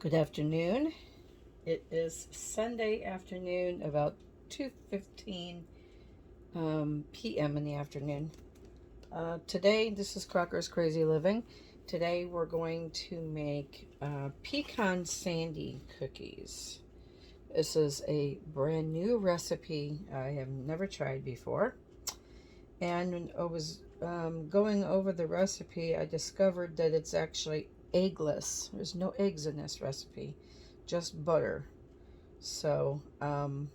Good afternoon. It is Sunday afternoon, about 2:15 p.m. in the afternoon. Today, this is Crocker's Crazy Living. Today, we're going to make pecan sandy cookies. This is a brand new recipe I have never tried before. And when I was going over the recipe, I discovered that it's actually eggless. There's no eggs in this recipe, just butter. So I'm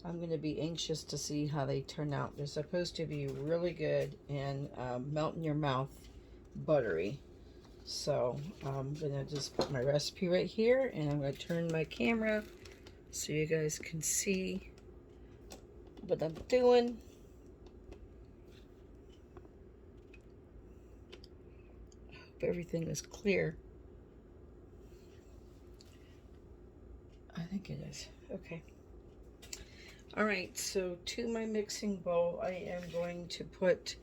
going to be anxious to see how they turn out. They're supposed to be really good and melt in your mouth, buttery. So I'm going to just put my recipe right here, and I'm going to turn my camera so you guys can see what I'm doing. Hope everything is clear. I think it is. Okay. All right, so to my mixing bowl, I am going to put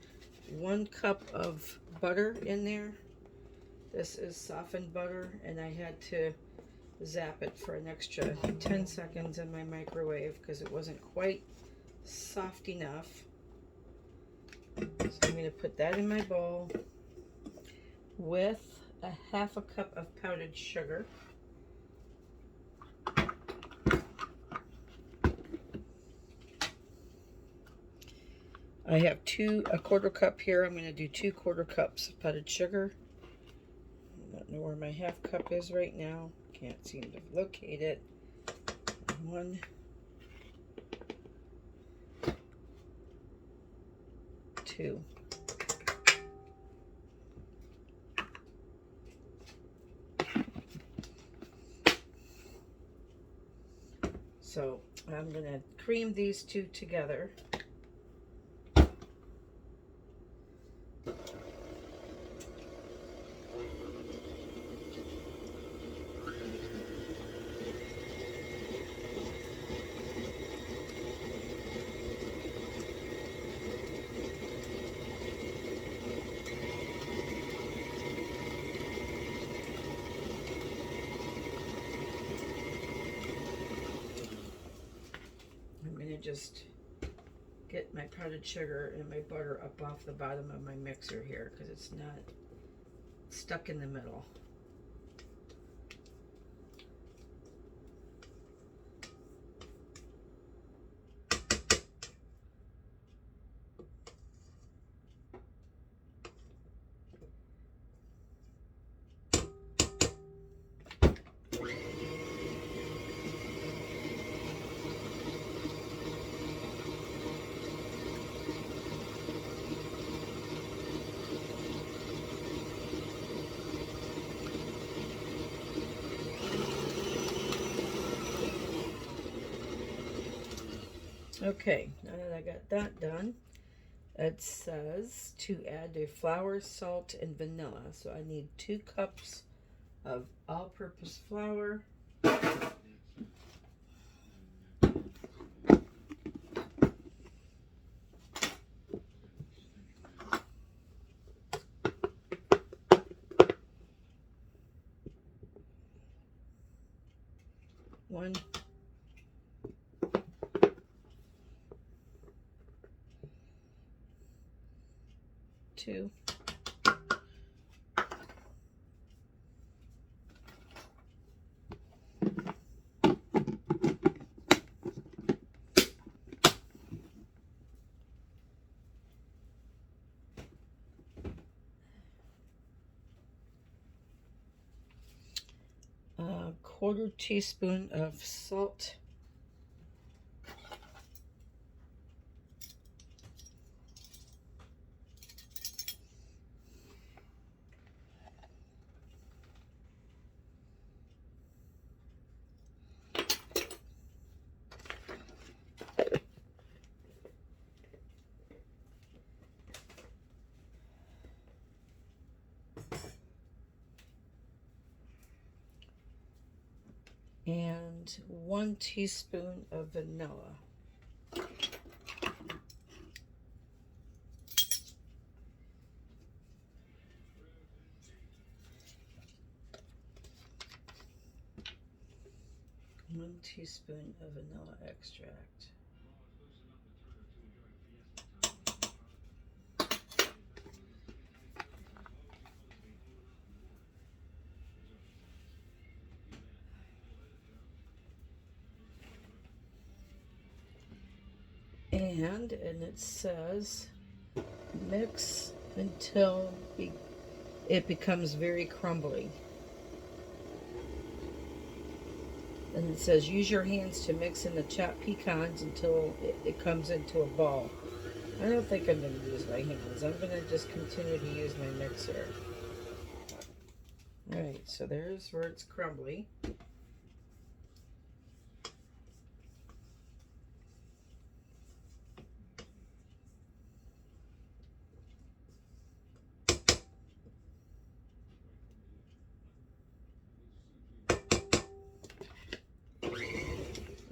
1 cup of butter in there. This is softened butter, and I had to zap it for an extra 10 seconds in my microwave because it wasn't quite soft enough. So I'm going to put that in my bowl with a 1/2 cup of powdered sugar. I have a 1/4 cup here. I'm going to do 2 1/4 cups of powdered sugar. I don't know where my 1/2 cup is right now. Can't seem to locate it. 1, 2. So I'm going to cream these two together. I'm going to just get my powdered sugar and my butter up off the bottom of my mixer here because it's not stuck in the middle. Okay, now that I got that done, it says to add the flour, salt, and vanilla. So I need 2 cups of all-purpose flour. One, 2, 1/4 teaspoon of salt. And 1 teaspoon of vanilla. 1 teaspoon of vanilla extract. And it says mix until it becomes very crumbly. And it says use your hands to mix in the chopped pecans until it comes into a ball. I don't think I'm going to use my hands. I'm going to just continue to use my mixer. Alright, so there's where it's crumbly.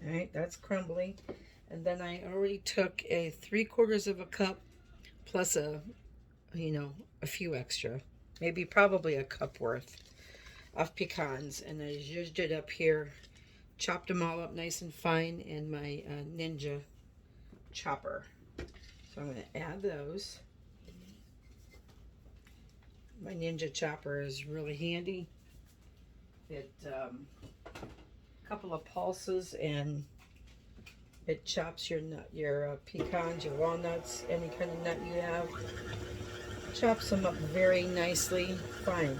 Alright, that's crumbly. And then I already took a 3/4 of a cup plus a few extra, maybe probably a cup worth of pecans, and I zhuzhed it up here, chopped them all up nice and fine in my Ninja chopper. So I'm going to add those. My Ninja chopper is really handy. It couple of pulses and it chops your pecans, your walnuts, any kind of nut you have. Chops them up very nicely, fine.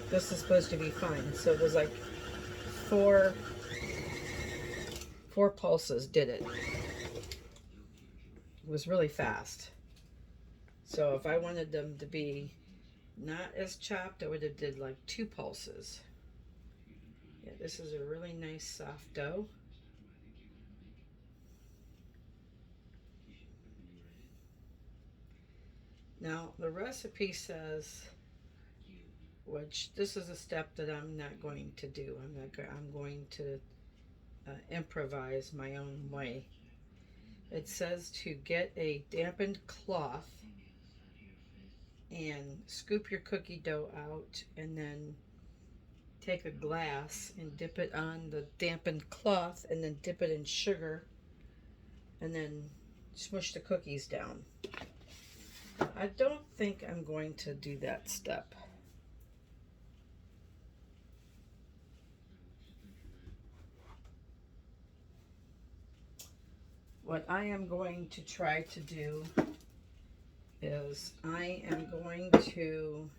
This is supposed to be fine. So it was like four pulses did it. It was really fast. So if I wanted them to be not as chopped, I would have did like 2 pulses. Yeah, this is a really nice soft dough. Now the recipe says, which this is a step that I'm not going to do. I'm going to improvise my own way. It says to get a dampened cloth and scoop your cookie dough out, and then take a glass and dip it on the dampened cloth, and then dip it in sugar, and then smush the cookies down. I don't think I'm going to do that step. What I am going to try to do is I am going to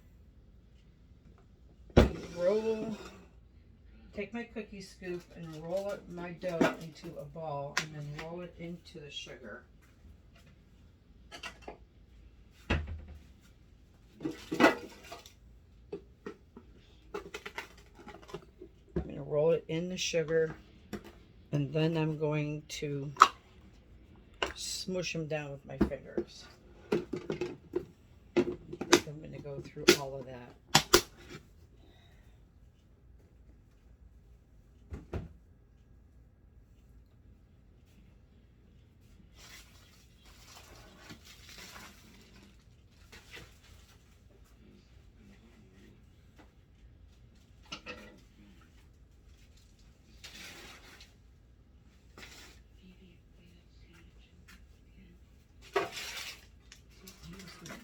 take my cookie scoop and roll my dough into a ball, and then roll it into the sugar. I'm going to roll it in the sugar, and then I'm going to smush them down with my fingers. I'm going to go through all of that.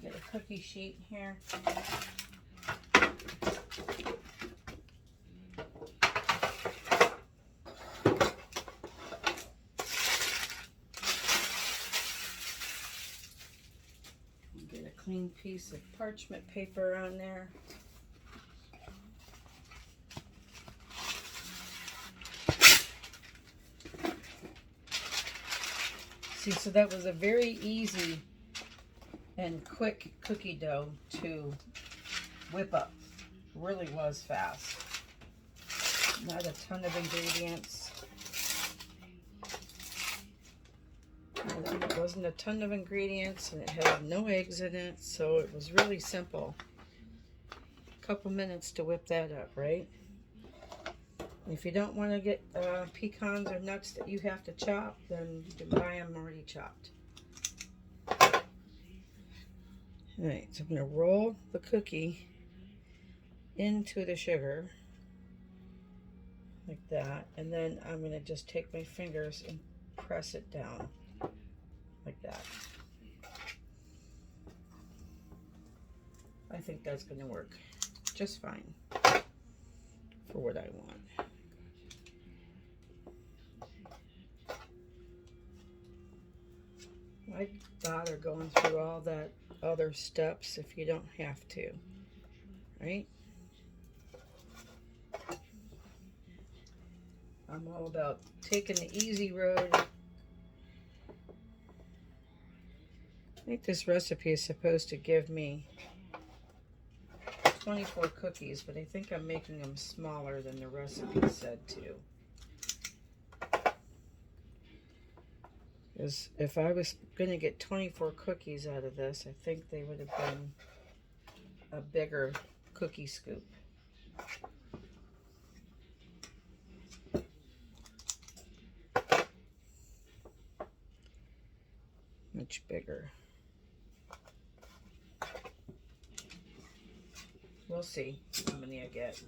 Get a cookie sheet here. Get a clean piece of parchment paper on there. See, so that was a very easy and quick cookie dough to whip up. Really was fast. Not a ton of ingredients. It wasn't a ton of ingredients, and it had no eggs in it, so it was really simple. A couple minutes to whip that up, right? If you don't want to get pecans or nuts that you have to chop, then you can buy them already chopped. Alright, so I'm going to roll the cookie into the sugar, like that, and then I'm going to just take my fingers and press it down like that. I think that's going to work just fine for what I want. Why bother going through all that other steps if you don't have to, right? I'm all about taking the easy road. I think this recipe is supposed to give me 24 cookies, but I think I'm making them smaller than the recipe said to. Because if I was going to get 24 cookies out of this, I think they would have been a bigger cookie scoop. Much bigger. We'll see how many I get.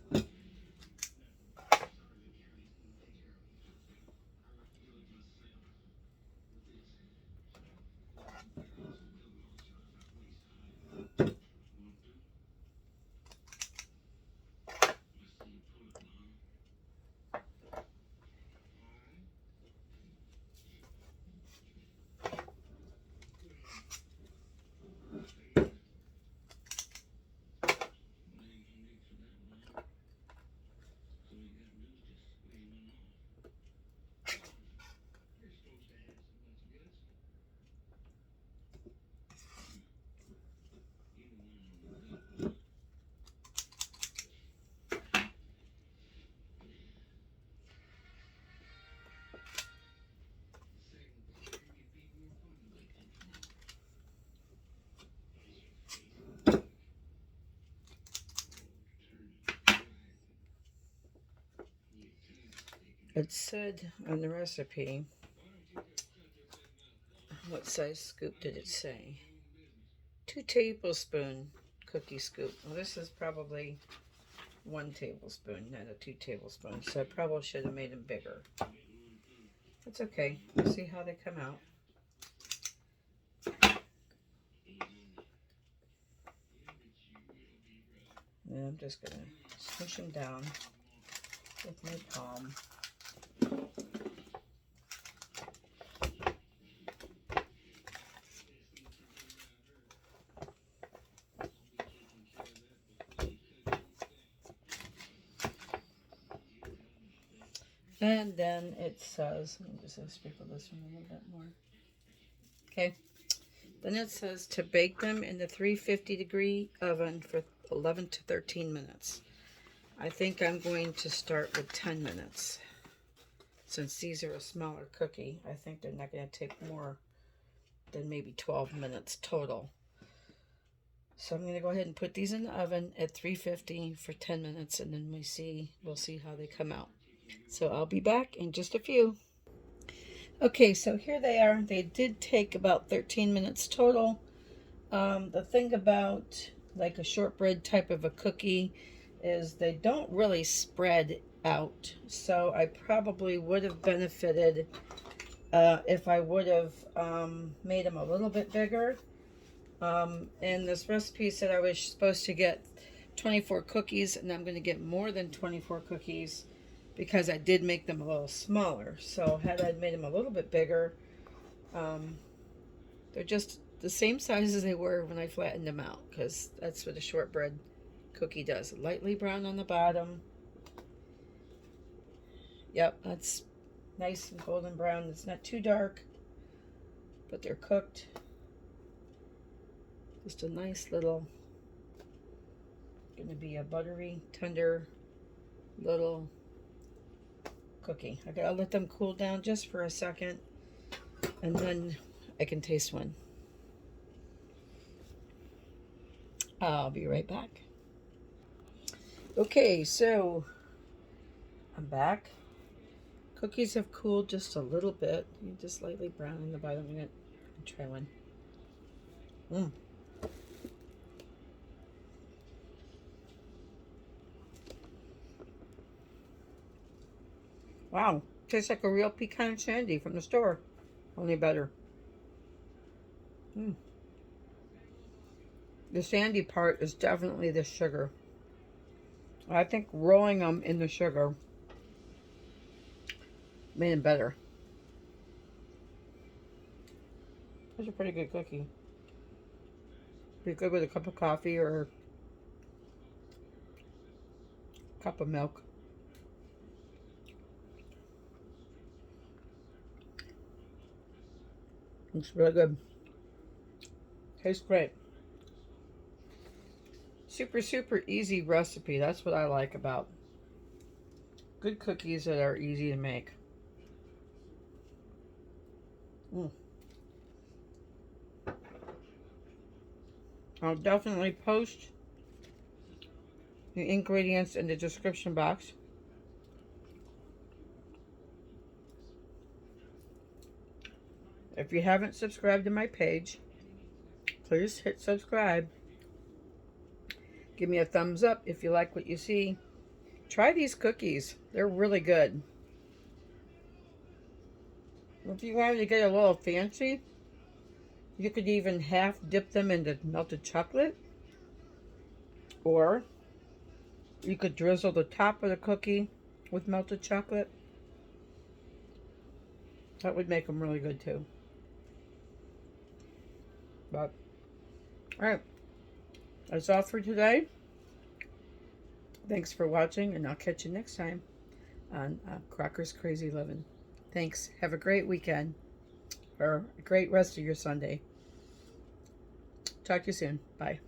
It said on the recipe, what size scoop did it say? 2 tablespoon cookie scoop. Well, this is probably 1 tablespoon, not a 2 tablespoons. So I probably should have made them bigger. That's okay. We'll see how they come out. And I'm just going to smush them down with my palm. And then it says, let me just sprinkle this one a little bit more. Okay. Then it says to bake them in the 350-degree oven for 11 to 13 minutes. I think I'm going to start with 10 minutes. Since these are a smaller cookie, I think they're not going to take more than maybe 12 minutes total. So I'm going to go ahead and put these in the oven at 350 for 10 minutes, and then we'll see how they come out. So I'll be back in just a few. Okay, so here they are. They did take about 13 minutes total. The thing about like a shortbread type of a cookie is they don't really spread out. So I probably would have benefited if I would have made them a little bit bigger. And this recipe said I was supposed to get 24 cookies, and I'm going to get more than 24 cookies because I did make them a little smaller. So had I made them a little bit bigger, they're just the same size as they were when I flattened them out, because that's what a shortbread cookie does. Lightly brown on the bottom. Yep, that's nice and golden brown. It's not too dark, but they're cooked. Just a nice little, gonna be a buttery, tender little cookie. I gotta let them cool down just for a second, and then I can taste one. I'll be right back. Okay, so I'm back. Cookies have cooled just a little bit. You're just slightly brown in the bottom. I'm gonna try one. Wow, tastes like a real pecan sandy from the store, only better. Mm. The sandy part is definitely the sugar. I think rolling them in the sugar made them better. It's a pretty good cookie. Be good with a cup of coffee or a cup of milk. It's really good. Tastes great. Super, super easy recipe. That's what I like about good cookies that are easy to make. Mm. I'll definitely post the ingredients in the description box. If you haven't subscribed to my page, please hit subscribe. Give me a thumbs up if you like what you see. Try these cookies. They're really good. If you wanted to get a little fancy, you could even half dip them into melted chocolate. Or you could drizzle the top of the cookie with melted chocolate. That would make them really good too. But, alright. That's all for today. Thanks for watching, and I'll catch you next time on Crocker's Crazy Living. Thanks. Have a great weekend, or a great rest of your Sunday. Talk to you soon. Bye.